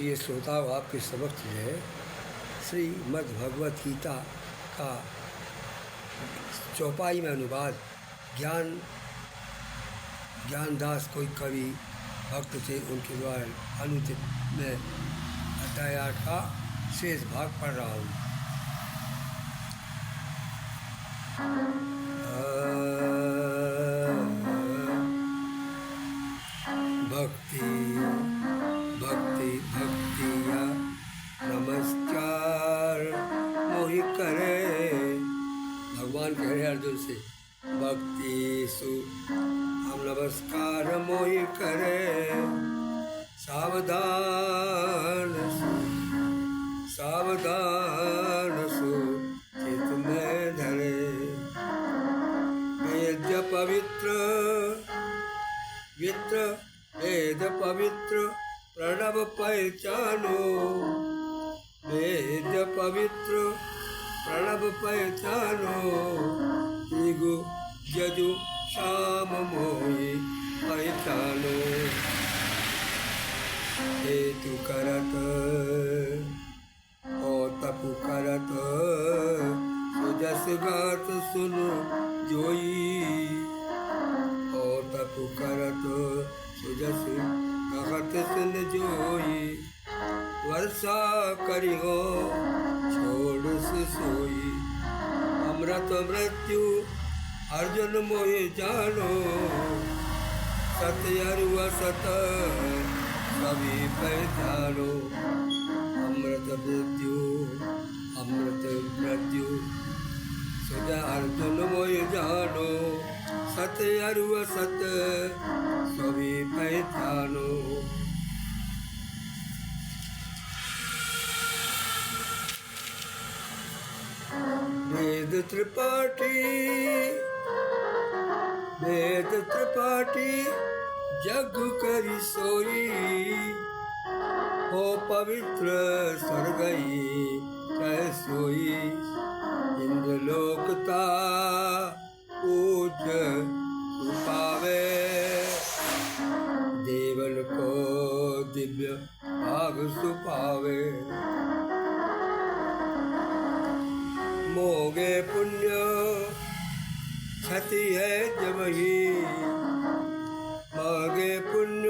प्रिय श्रोताओं, आपके समक्ष है श्रीमद् भगवत गीता का चौपाई में अनुवाद ज्ञानदास कोई कवि भक्त थे, उनके द्वारा अनुचित में अध्याय 8 का शेष भाग पढ़ रहा हूँ। भक्ति भक्ति भक्तिया नमस्कार मोहि करे। भगवान कह रहे अर्जुन से, भक्ति सु हम नमस्कार मोहि करे। सावधान सु चित में धरे। वेद पवित्र प्रणव पहचानो। वेद पवित्र प्रणव पहचानो। ऋगु यजु शाम मोहि पहचानो। हेतु करत और तपु करत सुजस गात सुनो जोई। और तपु करत सुजस गात सुन जोई। वर्षा करी हो छोड़ से सोई। अमृत मृत्यु अर्जुन मोहि जानो। सत्य अरु असत सभी पहचानो। अमृत मृत्यु सजा अर्जुन मोहि जानो। सत्य अरु असत सभी पहचानो। वेद त्रिपाठी जग करी सोई। हो पवित्र स्वर्गई चाहे सोई। इंद्रलोकता पूज पावे। देवन को दिव्य भाग सुपावे। मोगे पुण्य क्षति है जब ही। मागे पुण्य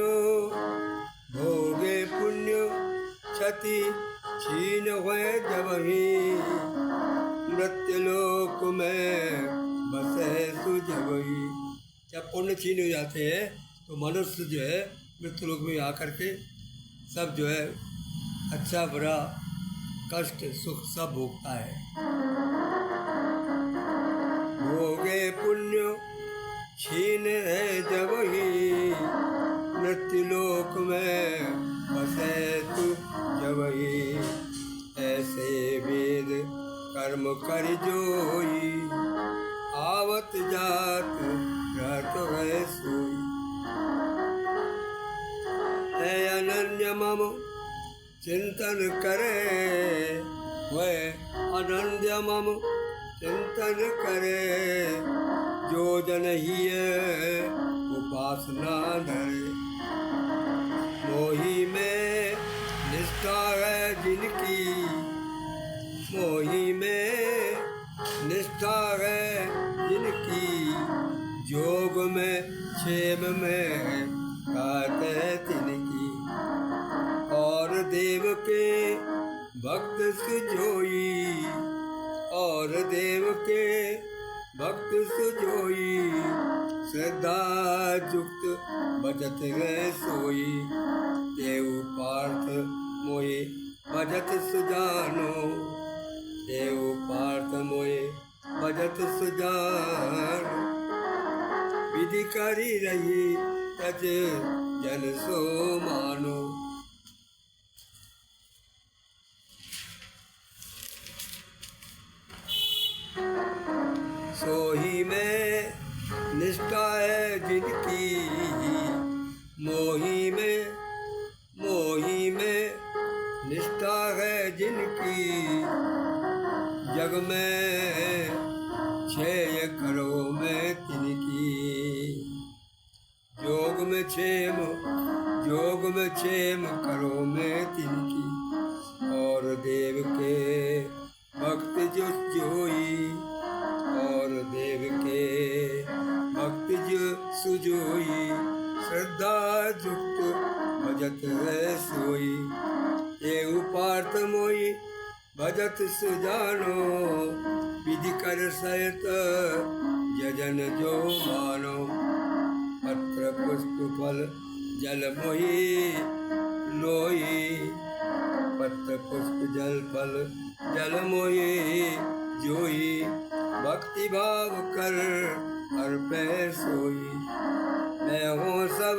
भोगे पुण्य क्षति छीन हुए जब ही। मृत्युलोक में बसे तू जब ही। जब पुण्य छीन हो जाते हैं तो मनुष्य जो है मृत्युलोक में आकर के सब जो है अच्छा बुरा कष्ट सुख सब भोगता है। भोगे पुण्य छीन है जब ही। मृत्युलोक में बसे तू जब ही। ऐसे वेद कर्म कर जोई। आवत जात रहत है सोई। है अनन्य मम चिंतन करे। वह अनन्य मम चिंतन करे। जो जन ही उपासना धरे। मोही में निष्ठा है जिनकी। मोही में निष्ठा है जिनकी। जोग में क्षेम में कहते तिनकी। और देव के भक्त सुजोई। और देव के भक्त सुजोई। श्रद्धा युक्त बजत है सोई। देव पार्थ मोहि बजत सुजानो। देव पार्थ मोहि बजत सुजानो। विधि करी रही तज जन सो मानो। सोही में निष्ठा है जिनकी। मोही में निष्ठा है जिनकी। जग में 6 करो में तिनकी। जोग में क्षेम करो मैं तिनकी, और देव के भक्त जो जोई, और देव के भक्त जो सुजोई, श्रद्धा युक्त भजत है सोई, ये पार्थ मोई भजत सुजानो, विधि कर सहित यजन जो मानो, पत्र पुष्प फल जल मोही लोई, पत्र पुष्प जल फल जल मोही जोई, भक्ति भाव कर हर पे सोई, मैं हूँ सब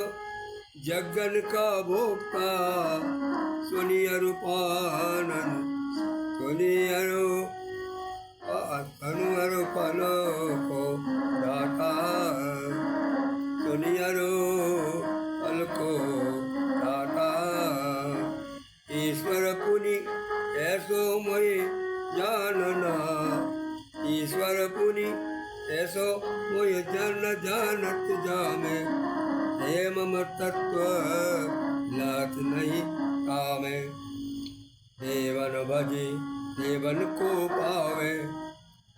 जगन का भोक्ता, सुनी अरूपानन सुनी अनु पलो को दाता, सुनी पल को दाता, ईश्वर पुनि ऐसो मोहि जानना, ईश्वर पुनि ऐसो मोहि जानत जामे, हे मम तत्व लात नहीं कामे, देवन भजी देवन को पावे,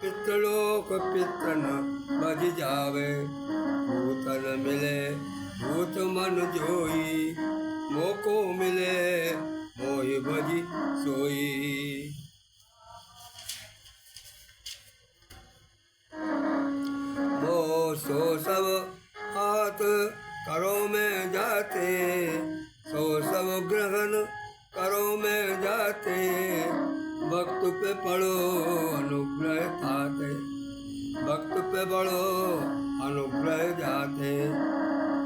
पितृलोक पितृ न भज जावे, भूतन मिले भूत मन जोई, मोको मिले मोहि भजी सोई, वो सो सब हाथ करो में जाते, सो सब ग्रहण करो में जाते, भक्त पे पढ़ो अनुग्रह ताते, भक्त पे बढ़ो अनुग्रह जाते,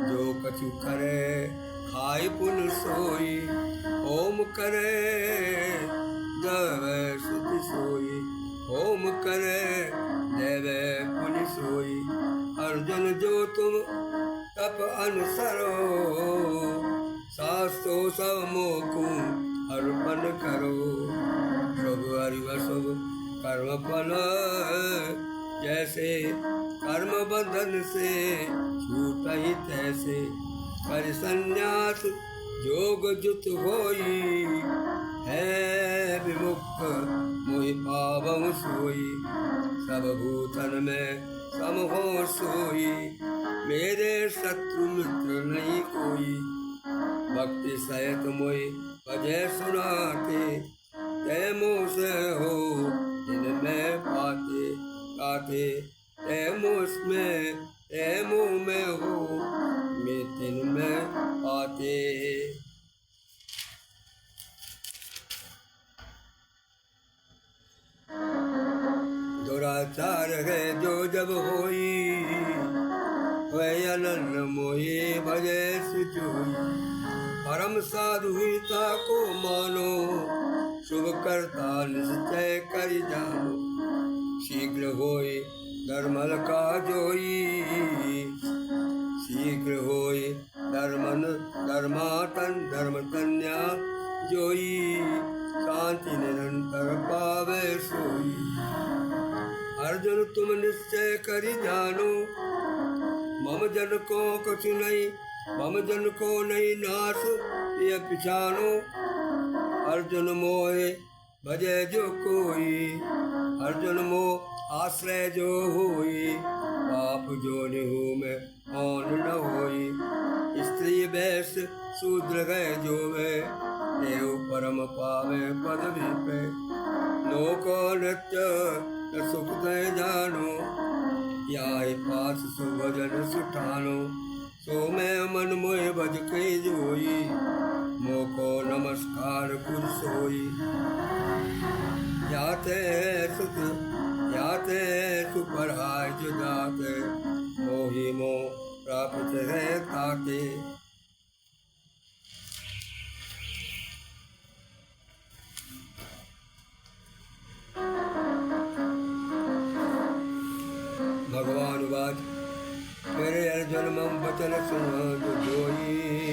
जो कछु करे खाई पुन सोई, ओम करे देवे सुधि सोई, ओम करे देवे पुनि सोई, अर्जुन जो तुम तप अनुसरो, शास्त्रो सब मोकु अर्पण करो, शुभ हरिव शुभ कर्म फल, जैसे कर्म बंधन से छूट ही तैसे, कर संन्यास जोग जुत होई, है विमुक्त मोहि पावहु सोई, सब भूतन में सम हो सोई, मेरे शत्रु मित्र नहीं कोई, भक्ति सहित मोहि भजे सुनाते, तै मुँह से हो दिन में पाते गाते, तै मुँह में हो मैं दिन में पाते। दुराचार है जो जब होई, वह अनन्न मोहि भजे सुजोई, परम साधुता को मानो, शुभ करता निश्चय कर जानो, शीघ्र होए धर्मल का जोई, शीघ्र होए धर्मतन्या जोई, शांति निरंतर पावे सोई, अर्जुन तुम निश्चय करि जानो, मम जन को कछु नहीं, मम जन को नहीं नाश ये पिछानो, अर्जुन मोहे भजे जो कोई, अर्जुन मोह आश्रय जो होई, पाप जो निहु में कौन न होई, स्त्री वैश्य शूद्र गए जो वे, देव परम पावे पदवी पे, लोको नित्य सुख दय जानो, याहि पास सुभजन सुठानो, सो मैं मन मोह भज के जोई, मोको नमस्कार कुल सोई, याते सुपराय जुदाते, मोहि मोह प्राप्त है ताते। भगवान बात मेरे अर्जुन मम बचन सुन जोई,